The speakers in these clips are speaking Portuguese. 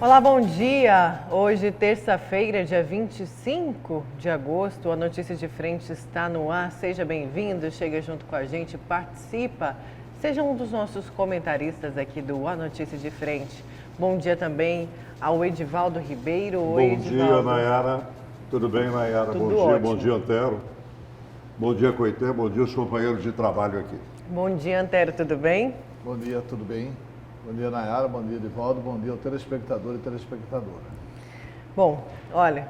Olá, bom dia! Hoje, terça-feira, dia 25 de agosto, a Notícia de Frente está no ar. Seja bem-vindo, chega junto com a gente, participa. Seja um dos nossos comentaristas aqui do A Notícia de Frente. Bom dia também ao Edivaldo Ribeiro. Oi, Edivaldo. Bom dia, Nayara. Tudo bem, Nayara? Tudo ótimo. Ótimo. Bom dia, Antero. Bom dia, Coité. Bom dia, os companheiros de trabalho aqui. Bom dia, Antero. Tudo bem? Bom dia, tudo bem? Bom dia, Nayara. Bom dia, Edivaldo. Bom dia ao telespectador e telespectadora. Bom, olha,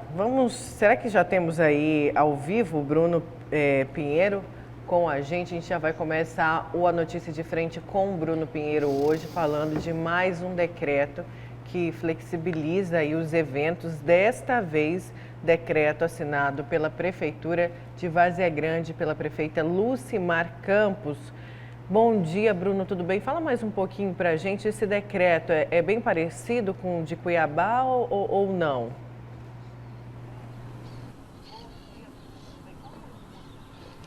será que já temos aí ao vivo o Bruno Pinheiro com a gente? A gente já vai começar A Notícia de Frente com o Bruno Pinheiro hoje, falando de mais um decreto que flexibiliza aí os eventos, desta vez decreto assinado pela Prefeitura de Várzea Grande, pela prefeita Lucimar Campos. Bom dia, Bruno, tudo bem? Fala mais um pouquinho para a gente. Esse decreto é bem parecido com o de Cuiabá ou não?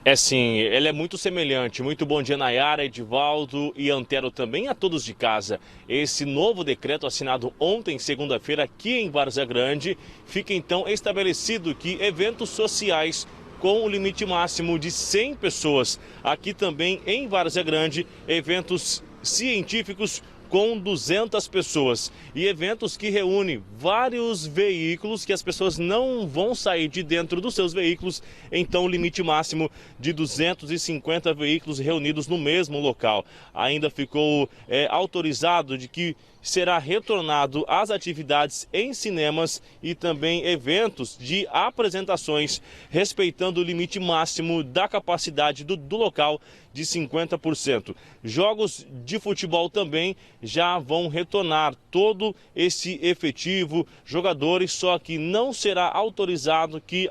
É sim, ele é muito semelhante. Muito bom dia, Nayara, Edivaldo e Antero também, a todos de casa. Esse novo decreto assinado ontem, segunda-feira, aqui em Várzea Grande, fica então estabelecido que eventos sociais com o limite máximo de 100 pessoas. Aqui também em Várzea Grande, eventos científicos com 200 pessoas e eventos que reúnem vários veículos que as pessoas não vão sair de dentro dos seus veículos, então o limite máximo de 250 veículos reunidos no mesmo local. Ainda ficou autorizado de que será retornado às atividades em cinemas e também eventos de apresentações, respeitando o limite máximo da capacidade do local de 50%. Jogos de futebol também já vão retornar todo esse efetivo, jogadores, só que não será autorizado que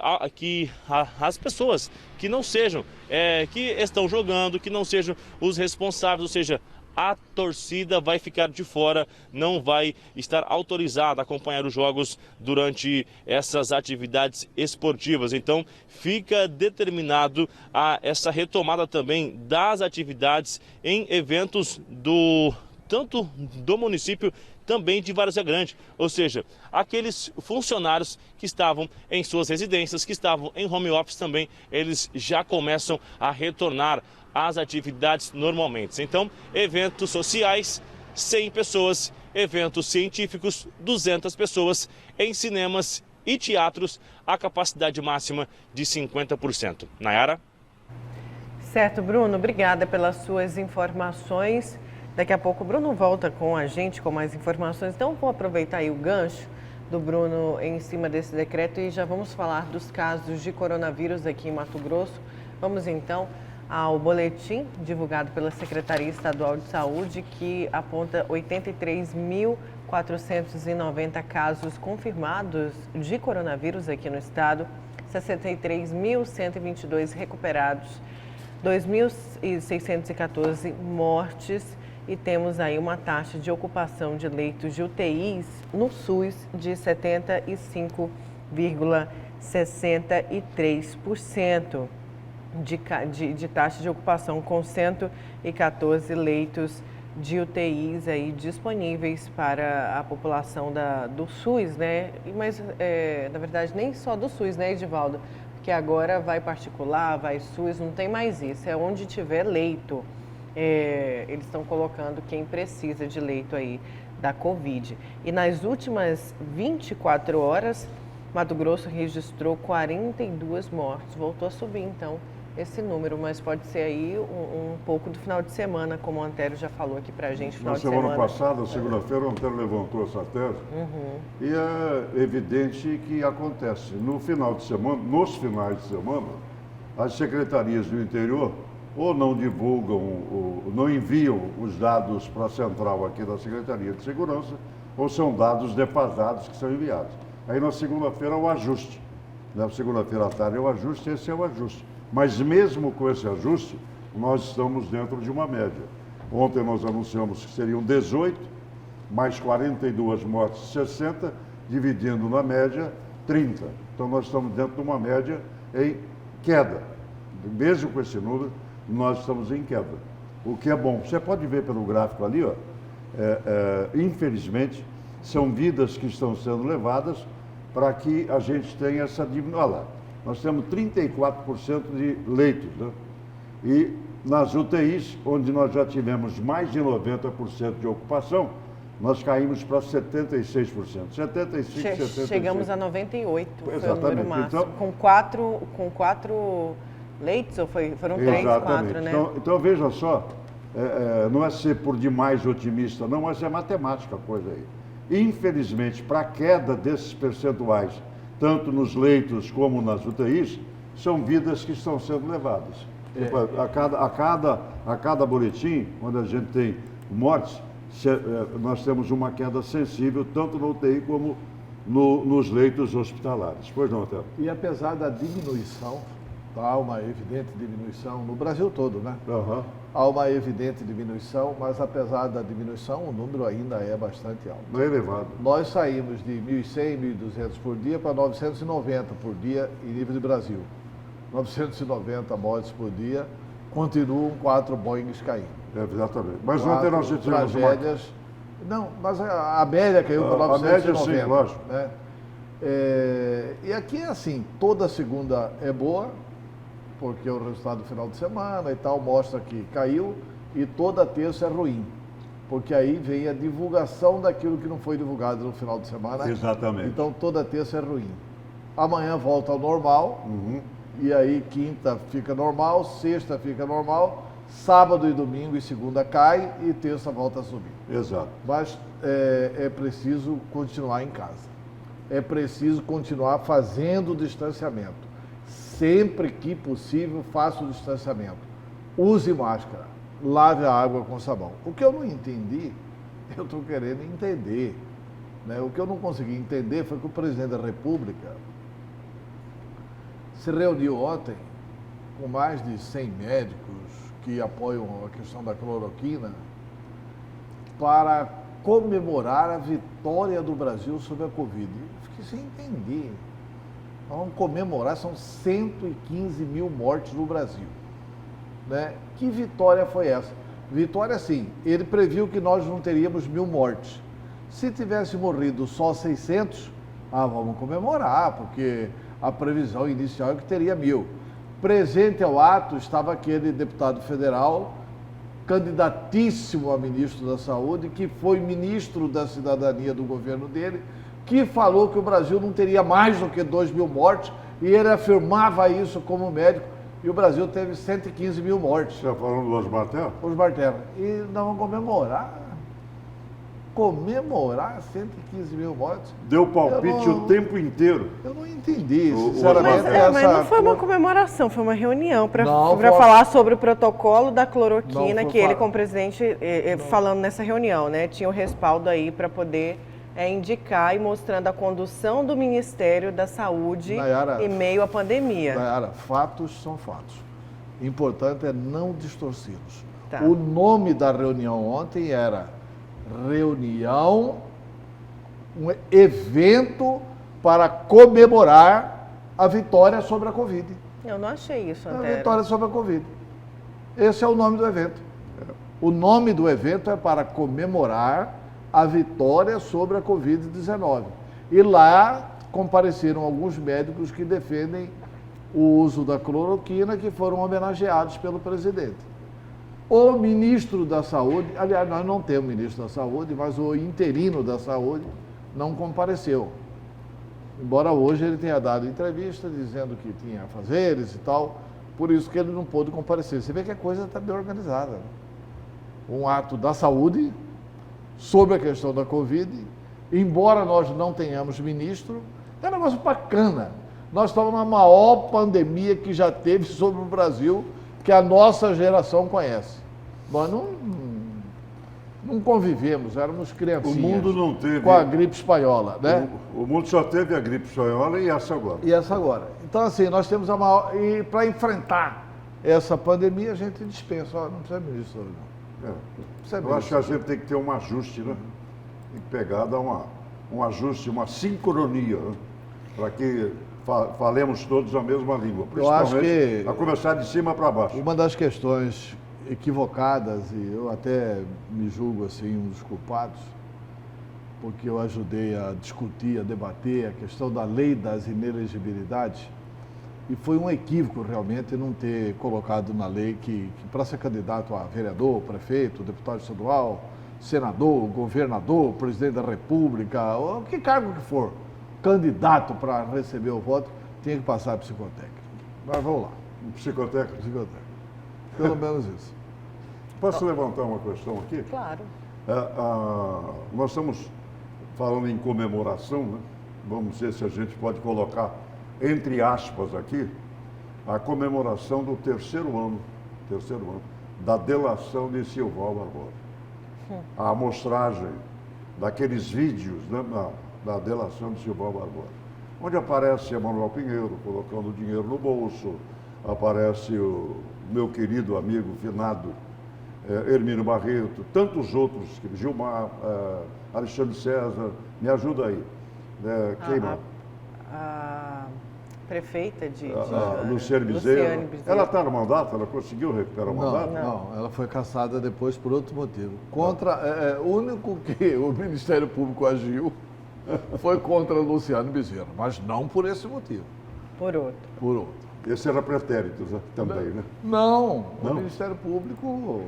as pessoas que não sejam, que estão jogando, que não sejam os responsáveis, ou seja, a torcida vai ficar de fora, não vai estar autorizada a acompanhar os jogos durante essas atividades esportivas. Então, fica determinado essa retomada também das atividades em eventos tanto do município, também de Várzea Grande, ou seja, aqueles funcionários que estavam em suas residências, que estavam em home office também, eles já começam a retornar às atividades normalmente. Então, eventos sociais, 100 pessoas, eventos científicos, 200 pessoas, em cinemas e teatros, a capacidade máxima de 50%. Nayara? Certo, Bruno, obrigada pelas suas informações. Daqui a pouco o Bruno volta com a gente com mais informações. Então, vou aproveitar aí o gancho do Bruno em cima desse decreto e já vamos falar dos casos de coronavírus aqui em Mato Grosso. Vamos então ao boletim divulgado pela Secretaria Estadual de Saúde, que aponta 83.490 casos confirmados de coronavírus aqui no estado, 63.122 recuperados, 2.614 mortes e temos aí uma taxa de ocupação de leitos de UTIs no SUS de 75,63%. De taxa de ocupação, com 114 leitos de UTIs aí disponíveis para a população do SUS, né? Mas, na verdade, nem só do SUS, né, Edivaldo? Porque agora vai particular, vai SUS, não tem mais isso. É onde tiver leito. Eles estão colocando quem precisa de leito aí da Covid. E nas últimas 24 horas, Mato Grosso registrou 42 mortes. Voltou a subir, então, esse número, mas pode ser aí um pouco do final de semana, como o Antero já falou aqui pra gente, final de semana. Na semana passada, segunda-feira, o Antero levantou essa tese e é evidente que acontece. No final de semana, nos finais de semana, as secretarias do interior ou não divulgam, ou não enviam os dados para a central aqui da Secretaria de Segurança, ou são dados defasados que são enviados. Aí na segunda-feira é o ajuste. Na segunda-feira à tarde é o ajuste, esse é o ajuste. Mas mesmo com esse ajuste, nós estamos dentro de uma média. Ontem nós anunciamos que seriam 18, mais 42 mortes, 60, dividindo na média 30. Então nós estamos dentro de uma média em queda. Mesmo com esse número, nós estamos em queda. O que é bom. Você pode ver pelo gráfico ali, ó, infelizmente, são vidas que estão sendo levadas para que a gente tenha essa diminuição. Olha lá, nós temos 34% de leitos, né? E nas UTIs, onde nós já tivemos mais de 90% de ocupação, nós caímos para 76%. 75%, 76%. Chegamos a 98%, foi o Exatamente. número máximo. Então, com quatro leitos, ou foram 3, 4, né? Então veja só, não é ser por demais otimista, não, mas é matemática a coisa aí. Infelizmente, para a queda desses percentuais, tanto nos leitos como nas UTIs, são vidas que estão sendo levadas. A cada boletim, quando a gente tem mortes, nós temos uma queda sensível, tanto na UTI como nos leitos hospitalares. Pois não, Otávio? E apesar da diminuição, há uma evidente diminuição no Brasil todo, né? Uhum. Há uma evidente diminuição, mas apesar da diminuição, o número ainda é bastante alto. Não é elevado. Nós saímos de 1.100, 1.200 por dia para 990 por dia em nível de Brasil. 990 mortes por dia, continuam 4 Boeings caindo. Exatamente. Mas ontem nós tivemos tragédias. Não, mas a média caiu para 990. A média, sim, lógico. Né? E aqui é assim, toda segunda é boa, porque o resultado do final de semana e tal mostra que caiu, e toda terça é ruim, porque aí vem a divulgação daquilo que não foi divulgado no final de semana. Exatamente. Então toda terça é ruim. Amanhã volta ao normal, e aí quinta fica normal, sexta fica normal, sábado e domingo e segunda cai e terça volta a subir. Exato. Mas é preciso continuar em casa. É preciso continuar fazendo o distanciamento. Sempre que possível, faça o distanciamento. Use máscara. Lave a água com sabão. O que eu não entendi, eu estou querendo entender. Né? O que eu não consegui entender foi que o presidente da República se reuniu ontem com mais de 100 médicos que apoiam a questão da cloroquina para comemorar a vitória do Brasil sobre a Covid. Eu fiquei sem entender. Nós vamos comemorar, são 115 mil mortes no Brasil. Né? Que vitória foi essa? Vitória, sim. Ele previu que nós não teríamos 1.000 mortes. Se tivesse morrido só 600, vamos comemorar, porque a previsão inicial é que teria 1.000. Presente ao ato estava aquele deputado federal, candidatíssimo a ministro da Saúde, que foi ministro da Cidadania do governo dele, que falou que o Brasil não teria mais do que 2.000 mortes, e ele afirmava isso como médico, e o Brasil teve 115 mil mortes. Você está falando do Osmar Terra? Osmar Terra. E nós vamos comemorar 115 mil mortes. Deu palpite o tempo inteiro. Eu não entendi, sinceramente. Mas não foi uma comemoração, foi uma reunião para foi... falar sobre o protocolo da cloroquina, que ele, como presidente, falando nessa reunião, né, tinha o respaldo aí para poder indicar e mostrando a condução do Ministério da Saúde em meio à pandemia. Nayara, fatos são fatos. Importante é não distorcê-los. Tá. O nome da reunião ontem era reunião, um evento para comemorar a vitória sobre a Covid. Eu não achei isso, A Antero. vitória sobre a Covid. Esse é o nome do evento. O nome do evento é para comemorar a vitória sobre a Covid-19. E lá compareceram alguns médicos que defendem o uso da cloroquina, que foram homenageados pelo presidente. O ministro da Saúde, aliás, nós não temos ministro da Saúde, mas o interino da Saúde não compareceu. Embora hoje ele tenha dado entrevista dizendo que tinha afazeres e tal, por isso que ele não pôde comparecer. Você vê que a coisa está bem organizada. Né? Um ato da saúde sobre a questão da Covid, embora nós não tenhamos ministro, é um negócio bacana. Nós estamos na maior pandemia que já teve sobre o Brasil, que a nossa geração conhece. Nós não convivemos, éramos criancinhas. O mundo não teve... Com a gripe espanhola, né? O mundo só teve a gripe espanhola e essa agora. E essa agora. Então, assim, nós temos a maior... E para enfrentar essa pandemia, a gente dispensa. Não precisa ministro hoje, não. Eu acho que a gente tem que ter um ajuste, né? Tem que pegar, dar um ajuste, uma sincronia, né? Para que falemos todos a mesma língua. Eu acho que... a começar de cima para baixo. Uma das questões equivocadas, e eu até me julgo assim um dos culpados, porque eu ajudei a discutir, a debater a questão da lei das inelegibilidades. E foi um equívoco realmente não ter colocado na lei que para ser candidato a vereador, prefeito, deputado estadual, senador, governador, presidente da República, ou que cargo que for, candidato para receber o voto, tinha que passar psicotécnico. Mas vamos lá. Psicotécnico? Psicotécnico. Pelo menos isso. Posso levantar uma questão aqui? Claro. Nós estamos falando em comemoração, né? Vamos ver se a gente pode colocar, entre aspas aqui, a comemoração do terceiro ano da delação de Silval Barbosa. A amostragem daqueles vídeos, né, da delação de Silval Barbosa, onde aparece Emanuel Pinheiro colocando dinheiro no bolso, aparece o meu querido amigo finado Hermínio Barreto, tantos outros, Gilmar, Alexandre César, me ajuda aí. Quem mais? A prefeita de Luciane Bezerra. Ela está no mandato? Ela conseguiu recuperar o mandato? Não, ela foi cassada depois por outro motivo. O único que o Ministério Público agiu foi contra Luciane Bezerra, mas não por esse motivo. Por outro. Por outro. Esse era pretérito também, né? Não, o Ministério Público...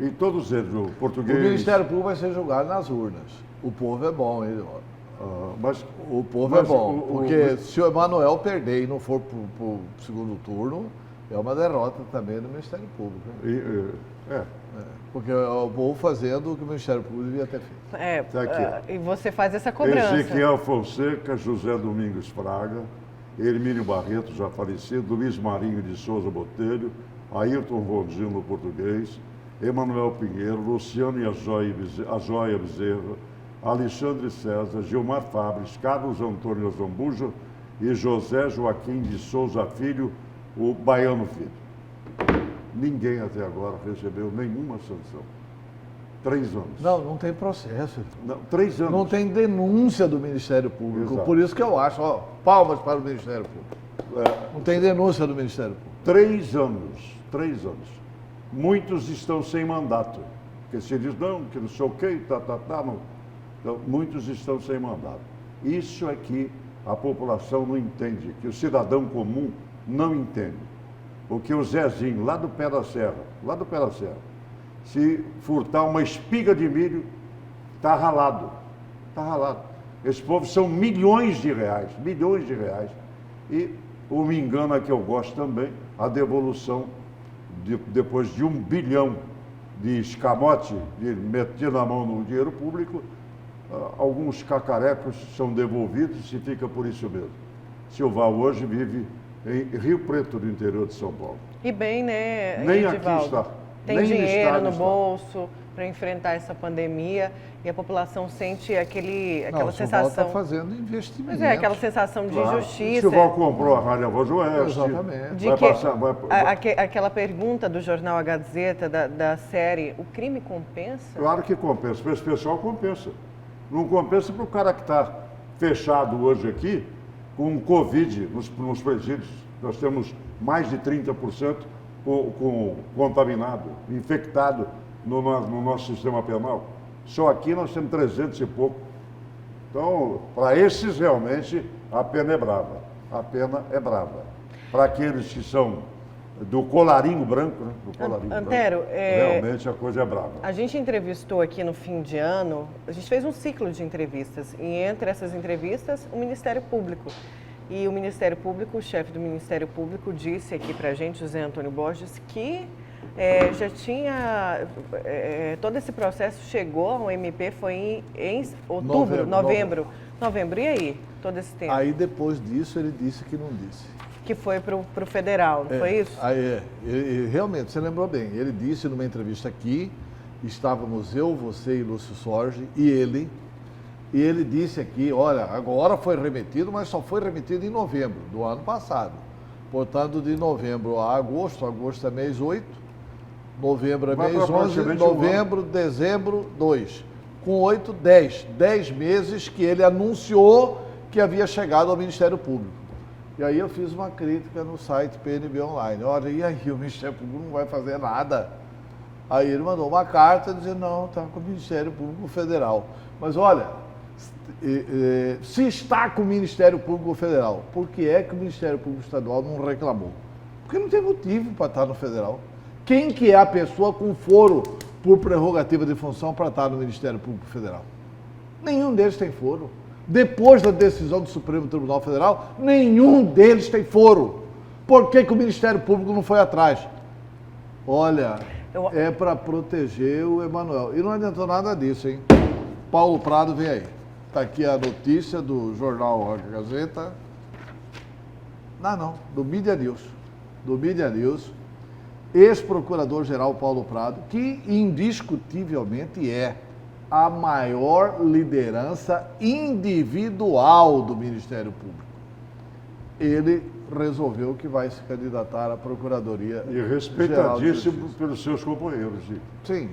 E todos eles, o português... O Ministério Público vai ser julgado nas urnas. O povo é bom, ele... Mas o povo é bom, porque se o Emanuel perder e não for para o segundo turno, é uma derrota também do Ministério Público. Né? Porque é o povo fazendo o que o Ministério Público devia ter feito. Tá aqui, e você faz essa cobrança. Ezequiel Fonseca, José Domingos Fraga, Hermínio Barreto, já falecido, Luiz Marinho de Souza Botelho, Ayrton Rondinho no português, Emanuel Pinheiro, Luciano e a Joia Bezerra, Alexandre César, Gilmar Fabres, Carlos Antônio Zambuja e José Joaquim de Souza Filho, o Baiano Filho. Ninguém até agora recebeu nenhuma sanção. 3 anos. Não tem processo. Não, 3 anos. Não tem denúncia do Ministério Público. Exato. Por isso que eu acho, palmas para o Ministério Público. Não tem denúncia do Ministério Público. 3 anos. 3 anos. Muitos estão sem mandato. Porque se diz, não, que não sei o quê, não. Então, muitos estão sem mandato. Isso é que a população não entende, que o cidadão comum não entende. Porque o Zezinho, lá do pé da serra, se furtar uma espiga de milho, está ralado. Está ralado. Esse povo são milhões de reais. E o me engano é que eu gosto também, a devolução, depois de 1 bilhão de escamote, de meter na mão no dinheiro público, alguns cacarecos são devolvidos e fica por isso mesmo. Silval hoje vive em Rio Preto, do interior de São Paulo. E bem, né, Nem Edivaldo? aqui está. Tem Nem dinheiro no está. bolso para enfrentar essa pandemia e a população sente aquela Não, sensação. O Silval está fazendo investimento. Mas aquela sensação de injustiça. Silval comprou a Rádio Voz do Oeste. Exatamente. De aquela pergunta do jornal A Gazeta, da série, o crime compensa? Claro que compensa, para esse pessoal compensa. Não compensa para o cara que está fechado hoje aqui com Covid nos presídios. Nós temos mais de 30% com contaminado, infectado no nosso sistema penal. Só aqui nós temos 300 e pouco. Então, para esses realmente a pena é brava. A pena é brava. Para aqueles que são do colarinho branco, né? Do colarinho Antero, branco, realmente a coisa é brava. A gente entrevistou aqui no fim de ano, a gente fez um ciclo de entrevistas e entre essas entrevistas o Ministério Público. E o Ministério Público, o chefe do Ministério Público disse aqui pra gente, José Antônio Borges, que já tinha, todo esse processo chegou ao MP, foi em outubro, novembro. E aí, todo esse tempo? Aí depois disso ele disse que não disse. Que foi para o federal, não foi isso? Realmente, você lembrou bem. Ele disse numa entrevista aqui, estávamos eu, você e Lúcio Sorge e ele disse aqui, olha, agora foi remetido, mas só foi remetido em novembro do ano passado. Portanto, de novembro a agosto é mês 8, novembro é mês 11, novembro, dezembro, 2. Com 8, 10. 10 meses que ele anunciou que havia chegado ao Ministério Público. E aí eu fiz uma crítica no site PNB Online. Olha, e aí o Ministério Público não vai fazer nada. Aí ele mandou uma carta dizendo, não, está com o Ministério Público Federal. Mas olha, se está com o Ministério Público Federal, por que é que o Ministério Público Estadual não reclamou? Porque não tem motivo para estar no Federal. Quem que é a pessoa com foro por prerrogativa de função para estar no Ministério Público Federal? Nenhum deles tem foro. Depois da decisão do Supremo Tribunal Federal, nenhum deles tem foro. Por que que o Ministério Público não foi atrás? Olha, é para proteger o Emanuel. E não adiantou nada disso, hein? Paulo Prado vem aí. Está aqui a notícia do jornal A Gazeta. Não, do Mídia News. Do Mídia News. Ex-procurador-geral Paulo Prado, que indiscutivelmente é a maior liderança individual do Ministério Público. Ele resolveu que vai se candidatar à Procuradoria E respeitadíssimo pelos seus companheiros. Sim.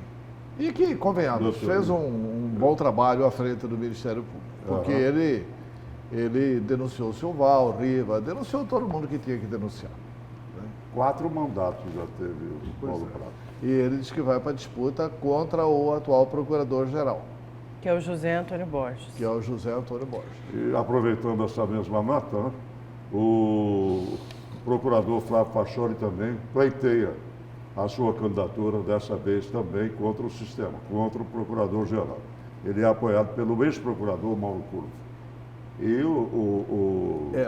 E que, convenhamos, fez um bom trabalho à frente do Ministério Público. Porque ele denunciou o seu Val, Riva, denunciou todo mundo que tinha que denunciar. 4 mandatos já teve o Paulo Prado. E ele disse que vai para a disputa contra o atual Procurador-Geral. Que é o José Antônio Borges. Que é o José Antônio Borges. E aproveitando essa mesma nota, né, o procurador Flávio Pachori também pleiteia a sua candidatura, dessa vez também contra o sistema, contra o Procurador-Geral. Ele é apoiado pelo ex-procurador Mauro Curvo. E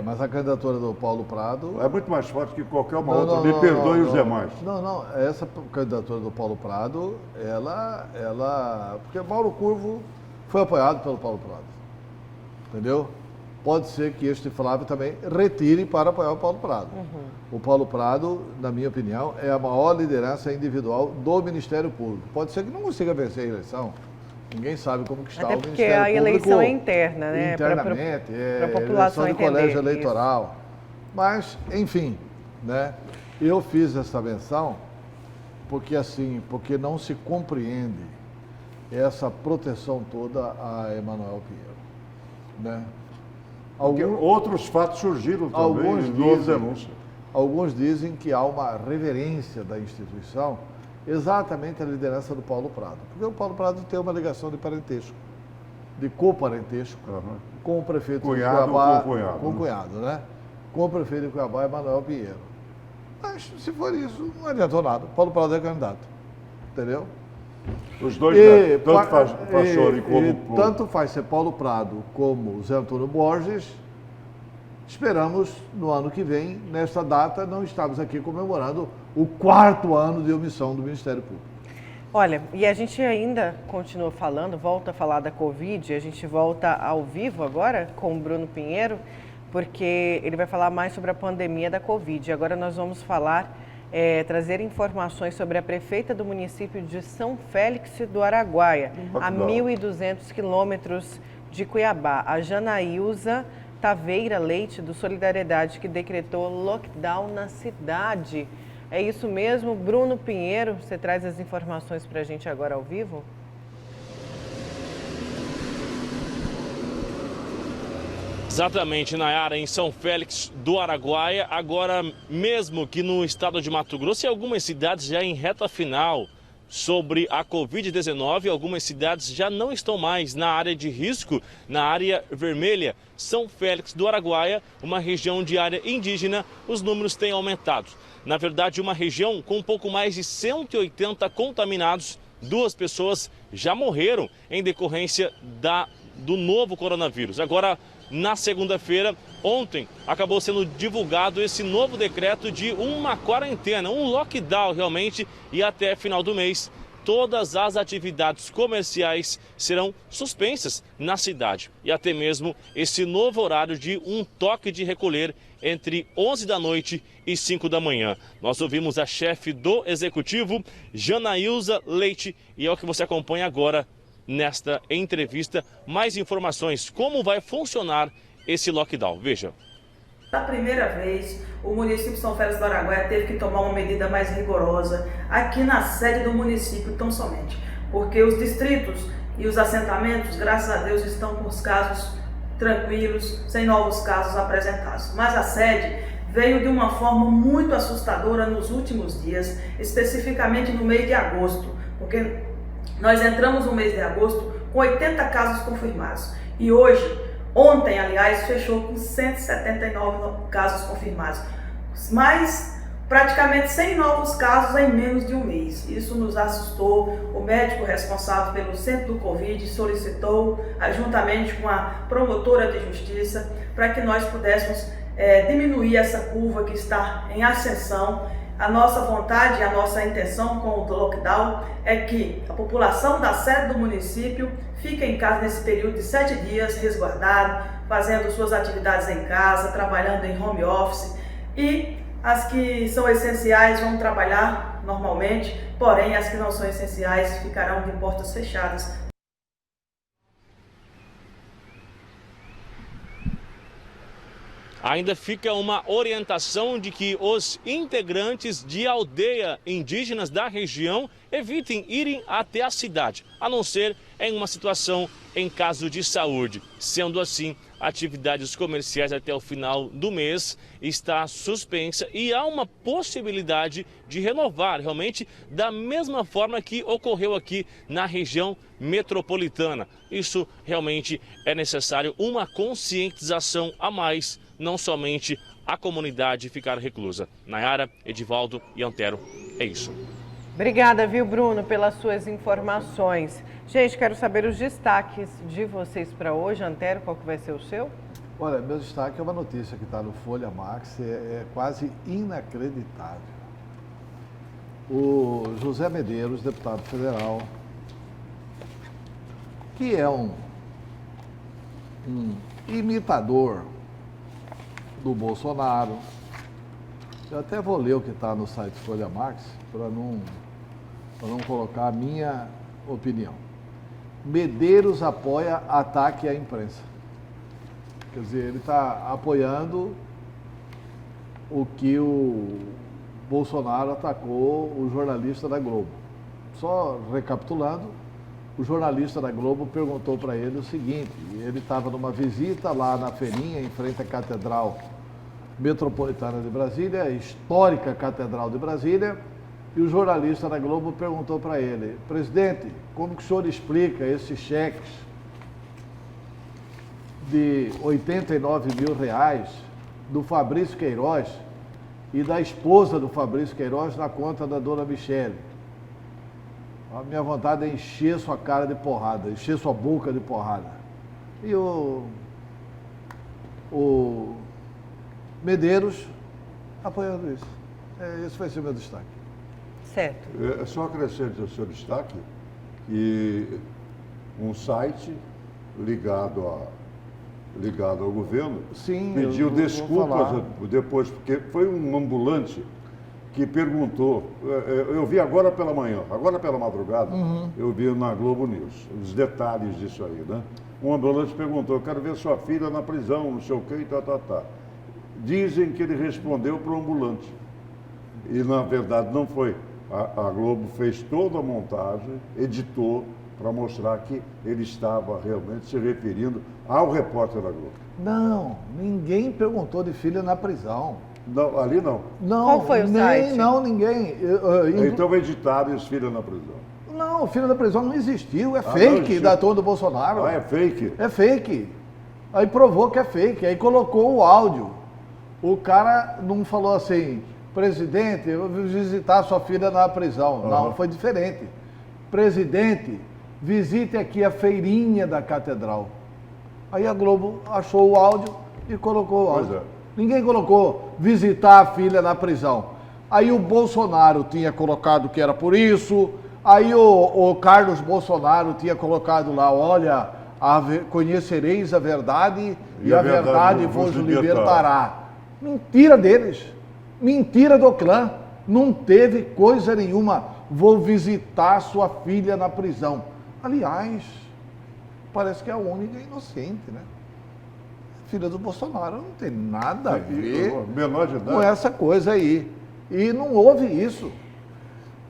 mas a candidatura do Paulo Prado... é muito mais forte que qualquer uma outra. Me perdoe os demais. Não, essa candidatura do Paulo Prado, porque Mauro Curvo foi apoiado pelo Paulo Prado. Entendeu? Pode ser que este Flávio também retire para apoiar o Paulo Prado. O Paulo Prado, na minha opinião, é a maior liderança individual do Ministério Público. Pode ser que não consiga vencer a eleição. Ninguém sabe como que está o Ministério Público. Até porque a eleição é interna, né? Internamente, para a população eleição de colégio eleitoral. Mas, enfim, né? Eu fiz essa menção porque não se compreende essa proteção toda a Emanuel Pinheiro, né? Outros fatos surgiram também, alguns dizem que há uma reverência da instituição exatamente a liderança do Paulo Prado. Porque o Paulo Prado tem uma ligação de parentesco, de coparentesco, com o prefeito de Cuiabá, com o cunhado, né? Com o prefeito de Cuiabá, Emanuel Pinheiro. Mas, se for isso, não adiantou nada. Paulo Prado é candidato. Entendeu? Os dois, tanto faz Pachori como... Tanto faz ser Paulo Prado como Zé Antônio Borges. Esperamos, no ano que vem, nesta data, não estamos aqui comemorando o 4º ano de omissão do Ministério Público. Olha, e a gente ainda continua falando, volta a falar da Covid, a gente volta ao vivo agora com o Bruno Pinheiro, porque ele vai falar mais sobre a pandemia da Covid. Agora nós vamos falar, trazer informações sobre a prefeita do município de São Félix do Araguaia, a 1.200 quilômetros de Cuiabá, a Janaílza Taveira Leite, do Solidariedade, que decretou lockdown na cidade. É isso mesmo, Bruno Pinheiro, você traz as informações para a gente agora ao vivo? Exatamente, Nayara, em São Félix do Araguaia, agora mesmo que no estado de Mato Grosso e algumas cidades já em reta final sobre a Covid-19, algumas cidades já não estão mais na área de risco, na área vermelha. São Félix do Araguaia, uma região de área indígena, os números têm aumentado. Na verdade, uma região com um pouco mais de 180 contaminados, 2 pessoas já morreram em decorrência do novo coronavírus. Agora, na segunda-feira, ontem, acabou sendo divulgado esse novo decreto de uma quarentena, um lockdown realmente, e até final do mês, todas as atividades comerciais serão suspensas na cidade. E até mesmo esse novo horário de um toque de recolher entre 11 da noite e 5 da manhã. Nós ouvimos a chefe do executivo, Janaílza Leite, e é o que você acompanha agora nesta entrevista. Mais informações, como vai funcionar esse lockdown. Veja. Pela primeira vez, o município de São Félix do Araguaia teve que tomar uma medida mais rigorosa aqui na sede do município, tão somente, porque os distritos e os assentamentos, graças a Deus, estão com os casos tranquilos, sem novos casos apresentados. Mas a sede veio de uma forma muito assustadora nos últimos dias, especificamente no mês de agosto, porque nós entramos no mês de agosto com 80 casos confirmados e ontem, aliás, fechou com 179 casos confirmados, mas praticamente 100 novos casos em menos de um mês. Isso nos assustou. O médico responsável pelo centro do Covid solicitou, juntamente com a promotora de justiça, para que nós pudéssemos diminuir essa curva que está em ascensão. A nossa vontade, a nossa intenção com o lockdown é que a população da sede do município fique em casa nesse período de 7 dias, resguardado, fazendo suas atividades em casa, trabalhando em home office, e as que são essenciais vão trabalhar normalmente, porém as que não são essenciais ficarão de portas fechadas. Ainda fica uma orientação de que os integrantes de aldeia indígenas da região evitem irem até a cidade, a não ser em uma situação em caso de saúde. Sendo assim, atividades comerciais até o final do mês está suspensa e há uma possibilidade de renovar realmente da mesma forma que ocorreu aqui na região metropolitana. Isso realmente é necessário uma conscientização a mais, não somente a comunidade ficar reclusa. Nayara, Edivaldo e Antero, é isso. Obrigada, viu, Bruno, pelas suas informações. Gente, quero saber os destaques de vocês para hoje. Antero, qual que vai ser o seu? Olha, meu destaque é uma notícia que está no Folha Max, é quase inacreditável. O José Medeiros, deputado federal, que é um imitador do Bolsonaro. Eu até vou ler o que está no site Folha Max, para não colocar a minha opinião. Medeiros apoia ataque à imprensa. Quer dizer, ele está apoiando o que o Bolsonaro atacou o jornalista da Globo. Só recapitulando, o jornalista da Globo perguntou para ele o seguinte: ele estava numa visita lá na feirinha, em frente à Catedral Metropolitana de Brasília, a histórica Catedral de Brasília, e o jornalista da Globo perguntou para ele: presidente, como que o senhor explica esses cheques de R$89 mil do Fabrício Queiroz e da esposa do Fabrício Queiroz na conta da dona Michele? A minha vontade é encher sua cara de porrada, encher sua boca de porrada. E o Medeiros apoiando isso. Esse vai ser o meu destaque. Certo. Só acrescente ao seu destaque que um site ligado ao governo pediu desculpas depois, porque foi um ambulante que perguntou, eu vi agora pela manhã, agora pela madrugada, eu vi na Globo News, os detalhes disso aí, né? Um ambulante perguntou: eu quero ver sua filha na prisão, não sei o que, tá. Dizem que ele respondeu para o ambulante. E, na verdade, não foi. A Globo fez toda a montagem, editou, para mostrar que ele estava realmente se referindo ao repórter da Globo. Não, ninguém perguntou de filha na prisão. Não, ali não. Não, qual foi o site? Não, ninguém. Então editaram os filhos na prisão. Não, o filho da prisão não existiu, é fake da turma do Bolsonaro. É fake? É fake. Aí provou que é fake, aí colocou o áudio. O cara não falou assim: presidente, eu vou visitar sua filha na prisão. Não, foi diferente. Presidente, visite aqui a feirinha da Catedral. Aí a Globo achou o áudio e colocou o áudio. Ninguém colocou visitar a filha na prisão. Aí o Bolsonaro tinha colocado que era por isso. Aí o Carlos Bolsonaro tinha colocado lá: olha, conhecereis a verdade e a verdade vos libertará. Mentira deles. Mentira do clã. Não teve coisa nenhuma. Vou visitar sua filha na prisão. Aliás, parece que é a única inocente, né? Filha do Bolsonaro não tem nada a ver menor de idade com essa coisa aí. E não houve isso.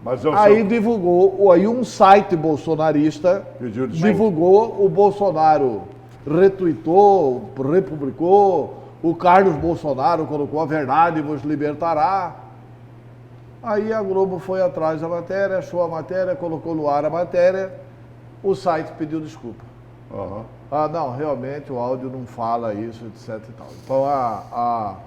Mas aí divulgou, aí um site bolsonarista divulgou, o Bolsonaro retuitou, republicou, o Carlos Bolsonaro colocou: a verdade vos libertará. Aí a Globo foi atrás da matéria, achou a matéria, colocou no ar a matéria, o site pediu desculpa. Aham. Ah, não, realmente o áudio não fala isso, etc e tal. Então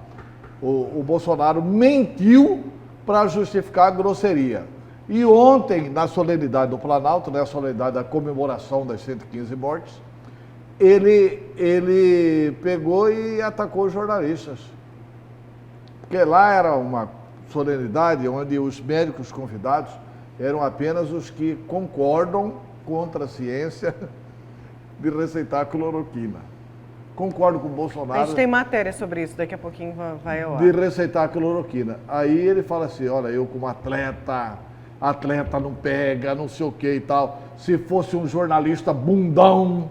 o Bolsonaro mentiu para justificar a grosseria. E ontem, na solenidade do Planalto, né, a solenidade da comemoração das 115 mortes, ele pegou e atacou os jornalistas. Porque lá era uma solenidade onde os médicos convidados eram apenas os que concordam contra a ciência de receitar cloroquina. Concordo com o Bolsonaro. A gente tem matéria sobre isso, daqui a pouquinho vai ao ar. De receitar cloroquina. Aí ele fala assim, olha, eu como atleta não pega, não sei o que e tal. Se fosse um jornalista bundão...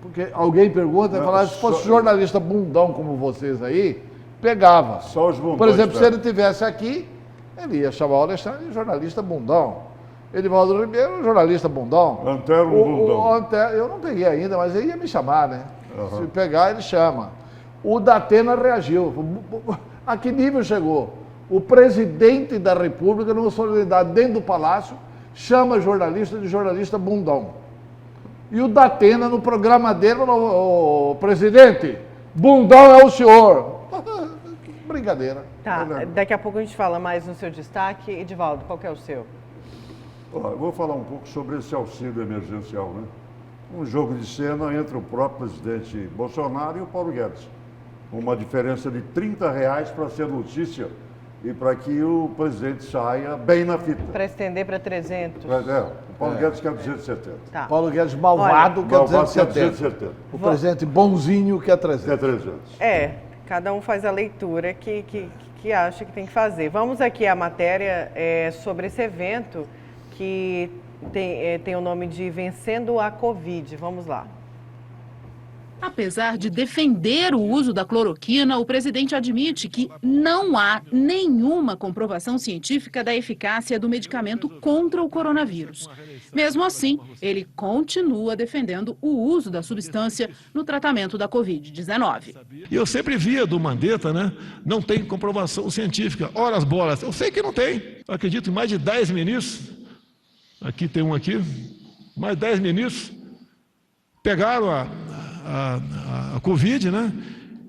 Porque alguém pergunta e fala, se fosse um jornalista bundão como vocês aí, pegava. Só os bundões. Por exemplo, se ele estivesse aqui, ele ia chamar o Alexandre de jornalista bundão. Edivaldo Ribeiro, jornalista bundão. Antero bundão. Eu não peguei ainda, mas ele ia me chamar, né? Se pegar, ele chama. O Datena reagiu. A que nível chegou? O presidente da República, numa solenidade dentro do Palácio, chama jornalista de jornalista bundão. E o Datena, no programa dele, falou, presidente, bundão é o senhor. Brincadeira. Tá, daqui a pouco a gente fala mais no seu destaque. Edivaldo, qual que é o seu? Ó, eu vou falar um pouco sobre esse auxílio emergencial, né? Um jogo de cena entre o próprio presidente Bolsonaro e o Paulo Guedes. Uma diferença de R$30 para ser notícia e para que o presidente saia bem na fita. Para estender para 300. O Paulo Guedes quer 270. Tá. Paulo Guedes malvado quer Malvado quer 270. 270. O presidente bonzinho quer 300. Quer 300. Cada um faz a leitura que acha que tem que fazer. Vamos aqui à matéria sobre esse evento que tem o nome de Vencendo a Covid. Vamos lá. Apesar de defender o uso da cloroquina, o presidente admite que não há nenhuma comprovação científica da eficácia do medicamento contra o coronavírus. Mesmo assim, ele continua defendendo o uso da substância no tratamento da Covid-19. E eu sempre via do Mandetta, né? Não tem comprovação científica. Ora as bolas, eu sei que não tem. Eu acredito em mais de 10 ministros, aqui tem um aqui, mais de 10 ministros, pegaram a Covid, né?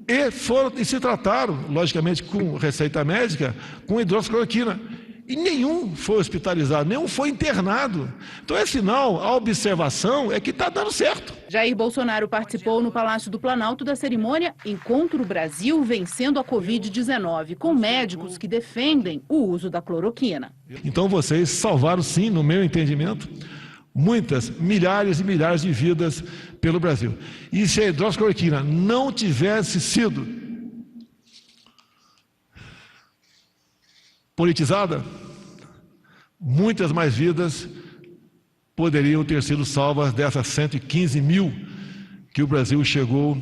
E se trataram, logicamente, com receita médica, com hidroxicloroquina. E nenhum foi hospitalizado, nenhum foi internado. Então é sinal, a observação é que está dando certo. Jair Bolsonaro participou no Palácio do Planalto da cerimônia Encontro Brasil Vencendo a Covid-19, com médicos que defendem o uso da cloroquina. Então vocês salvaram, sim, no meu entendimento, muitas, milhares e milhares de vidas pelo Brasil. E se a hidroxicloroquina não tivesse sido politizada, muitas mais vidas poderiam ter sido salvas dessas 115 mil que o Brasil chegou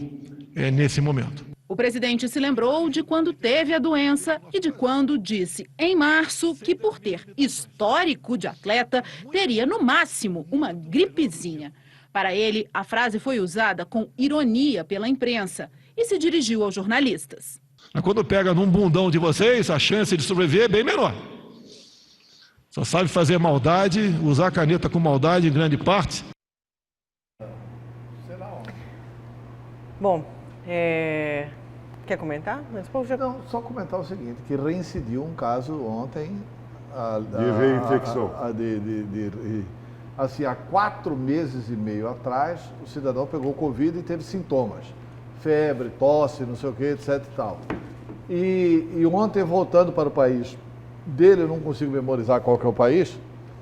nesse momento. O presidente se lembrou de quando teve a doença e de quando disse, em março, que por ter histórico de atleta, teria no máximo uma gripezinha. Para ele, a frase foi usada com ironia pela imprensa e se dirigiu aos jornalistas. Quando pega num bundão de vocês, a chance de sobreviver é bem menor. Só sabe fazer maldade, usar caneta com maldade em grande parte. Bom, quer comentar? Não, só comentar o seguinte, que reincidiu um caso ontem... De reinfecção. Assim, há 4 meses e meio atrás, o cidadão pegou Covid e teve sintomas. Febre, tosse, não sei o que, etc e tal. E ontem, voltando para o país dele, eu não consigo memorizar qual que é o país,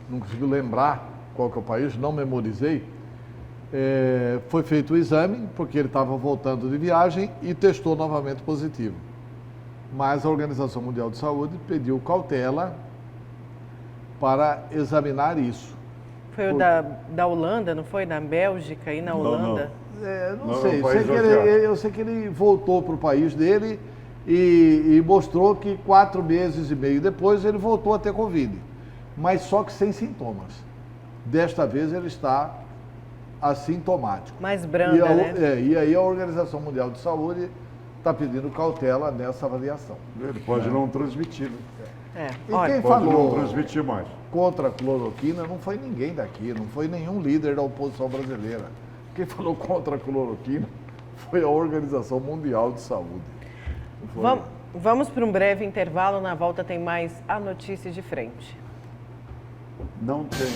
não consigo lembrar qual que é o país, não memorizei. Foi feito o exame, porque ele estava voltando de viagem e testou novamente positivo. Mas a Organização Mundial de Saúde pediu cautela para examinar isso. Foi o da Holanda, não foi? Da Bélgica e na Holanda? Não sei. Eu sei que ele voltou para o país dele e mostrou que 4 meses e meio depois ele voltou a ter Covid. Mas só que sem sintomas. Desta vez ele está assintomático. Mais branda, né? E aí a Organização Mundial de Saúde está pedindo cautela nessa avaliação. Ele pode não transmitir, né? E olha, quem Pode não falou transmitir mais. contra a cloroquina não foi ninguém daqui, não foi nenhum líder da oposição brasileira. Quem falou contra a cloroquina foi a Organização Mundial de Saúde. Não foi? Vamos para um breve intervalo, na volta tem mais A Notícia de Frente. Não tem